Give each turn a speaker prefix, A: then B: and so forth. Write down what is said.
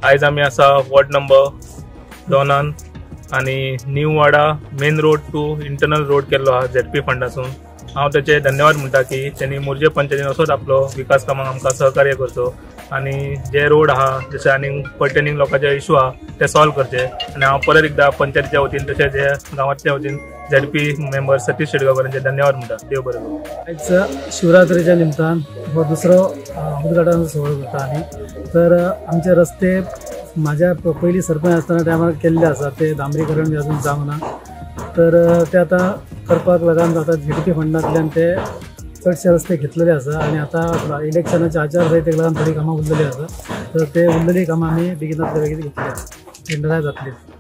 A: आयज आमी आसा वॉर्ड नंबर 2 आणि new Wada main road to internal road केल्लो आहा ZP फंडासून। हांव तेचे धन्यवाद म्हणटा की त्यांनी मोरजे पंचायतीन असोच आपलो विकास कामाक आमकां सहकार्य करचो आणि जे रोड आहा जसे आनी पर्टेनिंग लोकांचे इशू आहा ते सॉल्व करचे। आणि हांव परत एकदा पंचायतीच्या वतीन तशेंच जे गांवांतल्या वतीन ZP मेंबर सतीश शेटगांवकारांचे धन्यवाद म्हणटा। देव बरें करूं।
B: आयज शिवरात्रेच्या निमतान हो दुसरो उद्घाटन सोहळो करता आमी। तर आमचे रस्ते माझ्या पयलीं सरपंच आसतना टायमार केल्ले आसा ते डांबरीकरण बी अजून जावंक ना। तर ते आता करपाक लागून आता ZP फंडांतल्यान ते चडशे रस्ते घेतलेले आसा आणि आता इलेक्शनाच्या आचारसंहितेक लागून थोडी कामां उरलेली आसा। तर ते उरलेली कामां आमी बेगिनांतल्या बेगीन घेतली टेंडरां जातली।